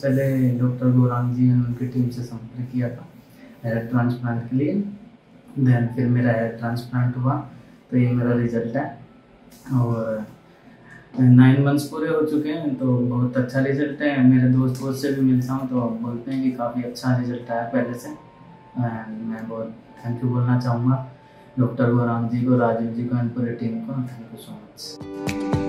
पहले डॉक्टर गौरांग जी ने उनकी टीम से संपर्क किया था हेयर ट्रांसप्लांट के लिए। देन फिर मेरा हेयर ट्रांसप्लांट हुआ, तो ये मेरा रिजल्ट है। और 9 मंथ्स पूरे हो चुके हैं, तो बहुत अच्छा रिजल्ट है। मेरे दोस्त से भी मिलता हूँ तो बोलते हैं कि काफ़ी अच्छा रिजल्ट आया पहले से। मैं बहुत थैंक यू बोलना चाहूँगा डॉक्टर गौरांग जी को, राजीव जी को एंड पूरी टीम को। Thank you so much.